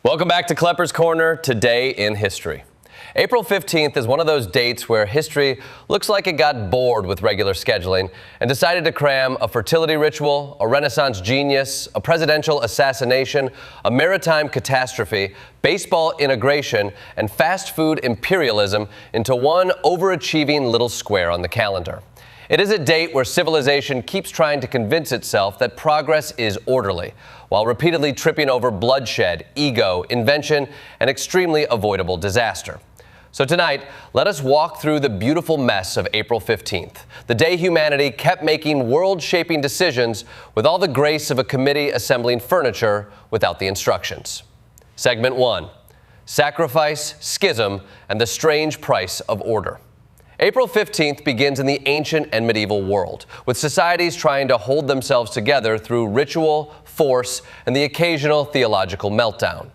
Welcome back to Klepper's Corner, Today in History. April 15th is one of those dates where history looks like it got bored with regular scheduling and decided to cram a fertility ritual, a Renaissance genius, a presidential assassination, a maritime catastrophe, baseball integration, and fast food imperialism into one overachieving little square on the calendar. It is a date where civilization keeps trying to convince itself that progress is orderly, while repeatedly tripping over bloodshed, ego, invention, and extremely avoidable disaster. So tonight, let us walk through the beautiful mess of April 15th, the day humanity kept making world-shaping decisions with all the grace of a committee assembling furniture without the instructions. Segment 1, Sacrifice, Schism, and the Strange Price of Order. April 15th begins in the ancient and medieval world, with societies trying to hold themselves together through ritual, force, and the occasional theological meltdown.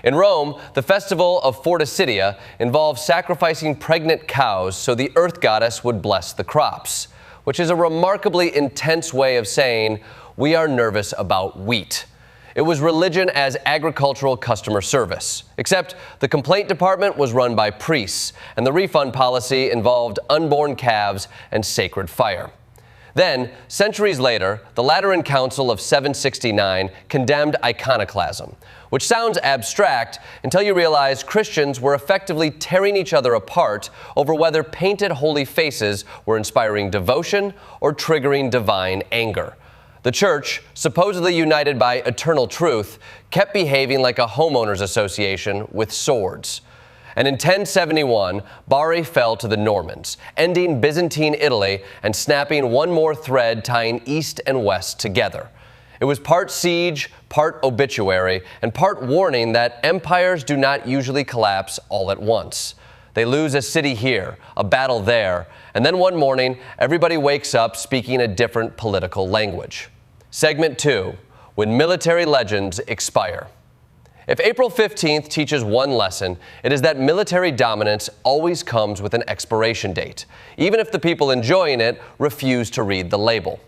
In Rome, the festival of Forticidia involved sacrificing pregnant cows so the earth goddess would bless the crops, which is a remarkably intense way of saying, we are nervous about wheat. It was religion as agricultural customer service, except the complaint department was run by priests, and the refund policy involved unborn calves and sacred fire. Then, centuries later, the Lateran Council of 769 condemned iconoclasm, which sounds abstract until you realize Christians were effectively tearing each other apart over whether painted holy faces were inspiring devotion or triggering divine anger. The church, supposedly united by eternal truth, kept behaving like a homeowners association with swords. And in 1071, Bari fell to the Normans, ending Byzantine Italy and snapping one more thread tying east and west together. It was part siege, part obituary, and part warning that empires do not usually collapse all at once. They lose a city here, a battle there, and then one morning, everybody wakes up speaking a different political language. Segment 2, When Military Legends Expire. If April 15th teaches one lesson, it is that military dominance always comes with an expiration date, even if the people enjoying it refuse to read the label.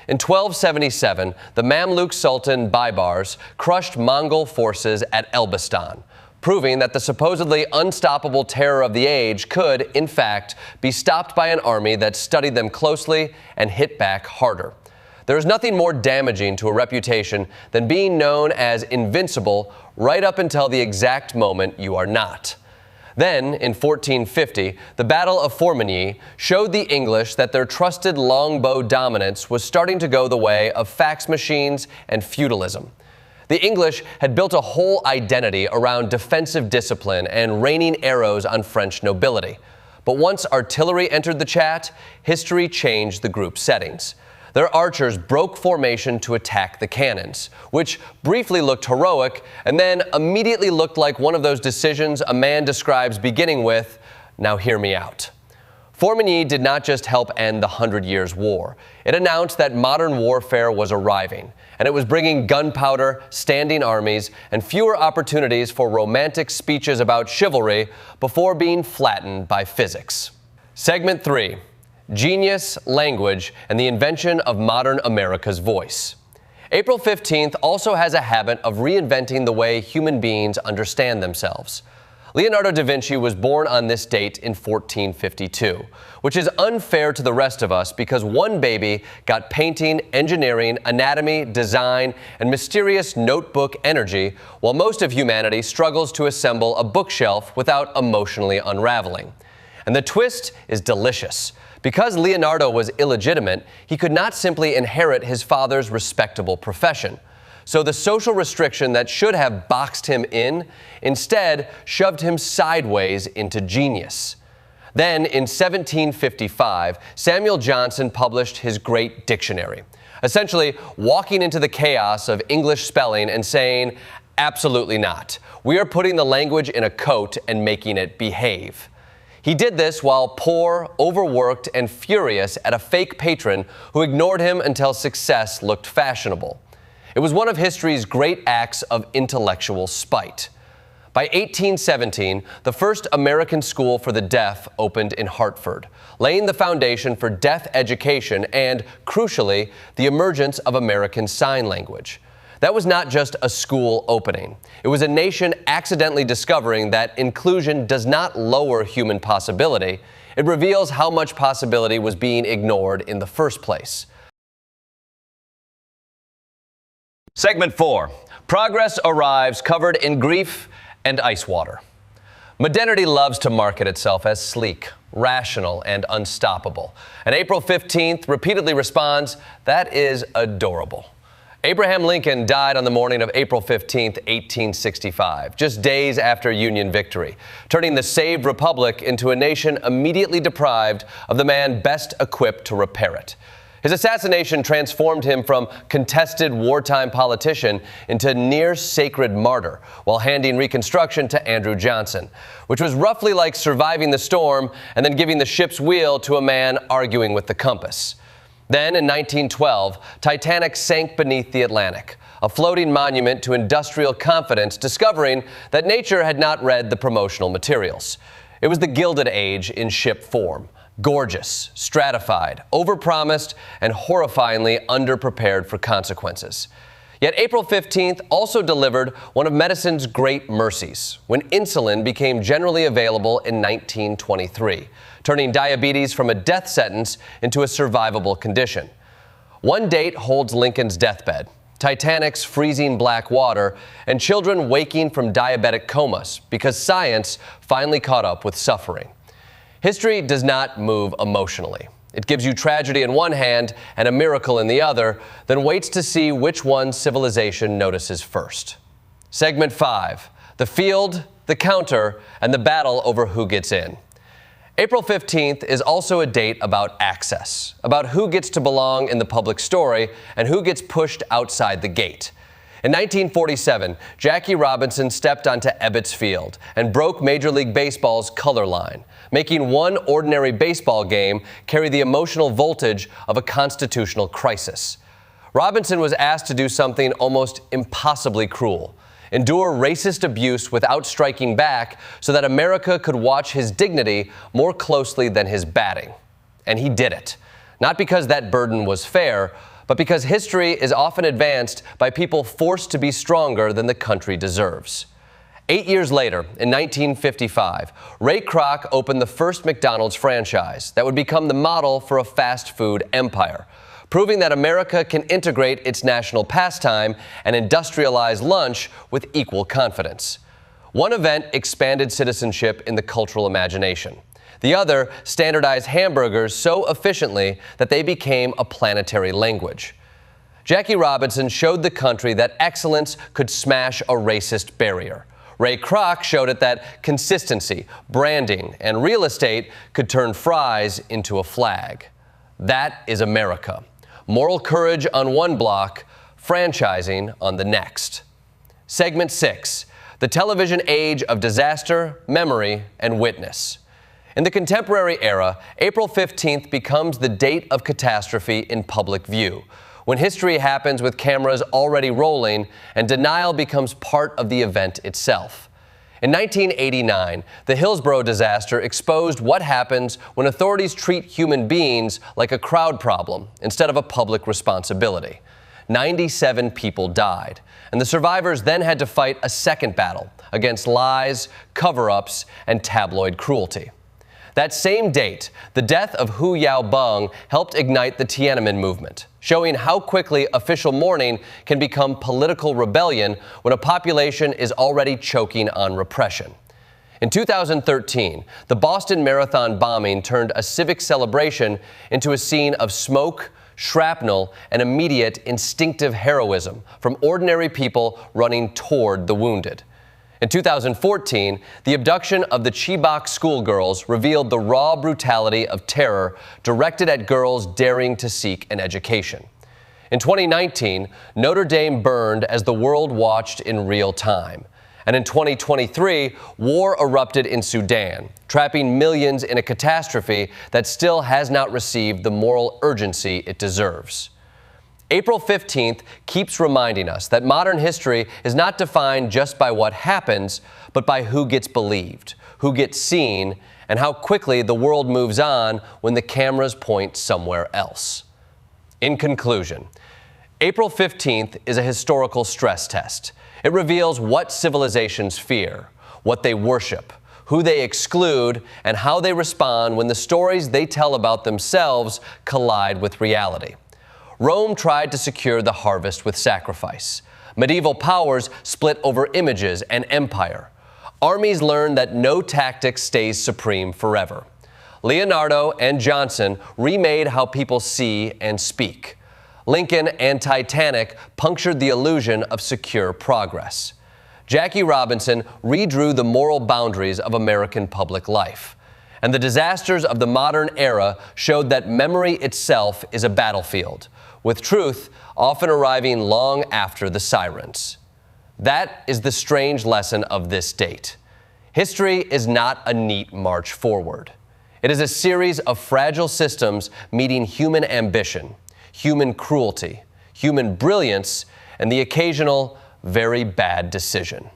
In 1277, the Mamluk Sultan Baybars crushed Mongol forces at Elbistan, proving that the supposedly unstoppable terror of the age could, in fact, be stopped by an army that studied them closely and hit back harder. There is nothing more damaging to a reputation than being known as invincible right up until the exact moment you are not. Then, in 1450, the Battle of Formigny showed the English that their trusted longbow dominance was starting to go the way of fax machines and feudalism. The English had built a whole identity around defensive discipline and raining arrows on French nobility. But once artillery entered the chat, history changed the group settings. Their archers broke formation to attack the cannons, which briefly looked heroic and then immediately looked like one of those decisions a man describes beginning with, "Now hear me out." Formigny did not just help end the 100 Years' War. It announced that modern warfare was arriving, and it was bringing gunpowder, standing armies, and fewer opportunities for romantic speeches about chivalry before being flattened by physics. Segment 3. Genius, language, and the invention of modern America's voice. April 15th also has a habit of reinventing the way human beings understand themselves. Leonardo da Vinci was born on this date in 1452, which is unfair to the rest of us because one baby got painting, engineering, anatomy, design, and mysterious notebook energy, while most of humanity struggles to assemble a bookshelf without emotionally unraveling. And the twist is delicious. Because Leonardo was illegitimate, he could not simply inherit his father's respectable profession. So the social restriction that should have boxed him in instead shoved him sideways into genius. Then, in 1755, Samuel Johnson published his great dictionary, essentially walking into the chaos of English spelling and saying, "Absolutely not. We are putting the language in a coat and making it behave." He did this while poor, overworked, and furious at a fake patron who ignored him until success looked fashionable. It was one of history's great acts of intellectual spite. By 1817, the first American school for the deaf opened in Hartford, laying the foundation for deaf education and, crucially, the emergence of American Sign Language. That was not just a school opening. It was a nation accidentally discovering that inclusion does not lower human possibility. It reveals how much possibility was being ignored in the first place. Segment 4. Progress arrives covered in grief and ice water. Modernity loves to market itself as sleek, rational, and unstoppable. And April 15th repeatedly responds, that is adorable. Abraham Lincoln died on the morning of April 15th, 1865, just days after Union victory, turning the saved republic into a nation immediately deprived of the man best equipped to repair it. His assassination transformed him from contested wartime politician into near sacred martyr, while handing Reconstruction to Andrew Johnson, which was roughly like surviving the storm and then giving the ship's wheel to a man arguing with the compass. Then, in 1912, Titanic sank beneath the Atlantic, a floating monument to industrial confidence, discovering that nature had not read the promotional materials. It was the Gilded Age in ship form. Gorgeous, stratified, overpromised, and horrifyingly underprepared for consequences. Yet April 15th also delivered one of medicine's great mercies, when insulin became generally available in 1923, turning diabetes from a death sentence into a survivable condition. One date holds Lincoln's deathbed, Titanic's freezing black water, and children waking from diabetic comas because science finally caught up with suffering. History does not move emotionally. It gives you tragedy in one hand and a miracle in the other, then waits to see which one civilization notices first. Segment 5, the field, the counter, and the battle over who gets in. April 15th is also a date about access, about who gets to belong in the public story and who gets pushed outside the gate. In 1947, Jackie Robinson stepped onto Ebbets Field and broke Major League Baseball's color line, making one ordinary baseball game carry the emotional voltage of a constitutional crisis. Robinson was asked to do something almost impossibly cruel: endure racist abuse without striking back so that America could watch his dignity more closely than his batting. And he did it. Not because that burden was fair, but because history is often advanced by people forced to be stronger than the country deserves. 8 years later, in 1955, Ray Kroc opened the first McDonald's franchise that would become the model for a fast food empire, proving that America can integrate its national pastime and industrialize lunch with equal confidence. One event expanded citizenship in the cultural imagination. The other standardized hamburgers so efficiently that they became a planetary language. Jackie Robinson showed the country that excellence could smash a racist barrier. Ray Kroc showed it that consistency, branding, and real estate could turn fries into a flag. That is America. Moral courage on one block, franchising on the next. Segment 6, the television age of disaster, memory, and witness. In the contemporary era, April 15th becomes the date of catastrophe in public view, when history happens with cameras already rolling and denial becomes part of the event itself. In 1989, the Hillsborough disaster exposed what happens when authorities treat human beings like a crowd problem instead of a public responsibility. 97 people died, and the survivors then had to fight a second battle against lies, cover-ups, and tabloid cruelty. That same date, the death of Hu Yaobang helped ignite the Tiananmen movement, showing how quickly official mourning can become political rebellion when a population is already choking on repression. In 2013, the Boston Marathon bombing turned a civic celebration into a scene of smoke, shrapnel, and immediate instinctive heroism from ordinary people running toward the wounded. In 2014, the abduction of the Chibok schoolgirls revealed the raw brutality of terror directed at girls daring to seek an education. In 2019, Notre Dame burned as the world watched in real time. And in 2023, war erupted in Sudan, trapping millions in a catastrophe that still has not received the moral urgency it deserves. April 15th keeps reminding us that modern history is not defined just by what happens, but by who gets believed, who gets seen, and how quickly the world moves on when the cameras point somewhere else. In conclusion, April 15th is a historical stress test. It reveals what civilizations fear, what they worship, who they exclude, and how they respond when the stories they tell about themselves collide with reality. Rome tried to secure the harvest with sacrifice. Medieval powers split over images and empire. Armies learned that no tactic stays supreme forever. Leonardo and Johnson remade how people see and speak. Lincoln and Titanic punctured the illusion of secure progress. Jackie Robinson redrew the moral boundaries of American public life. And the disasters of the modern era showed that memory itself is a battlefield, with truth often arriving long after the sirens. That is the strange lesson of this date. History is not a neat march forward. It is a series of fragile systems meeting human ambition, human cruelty, human brilliance, and the occasional very bad decision.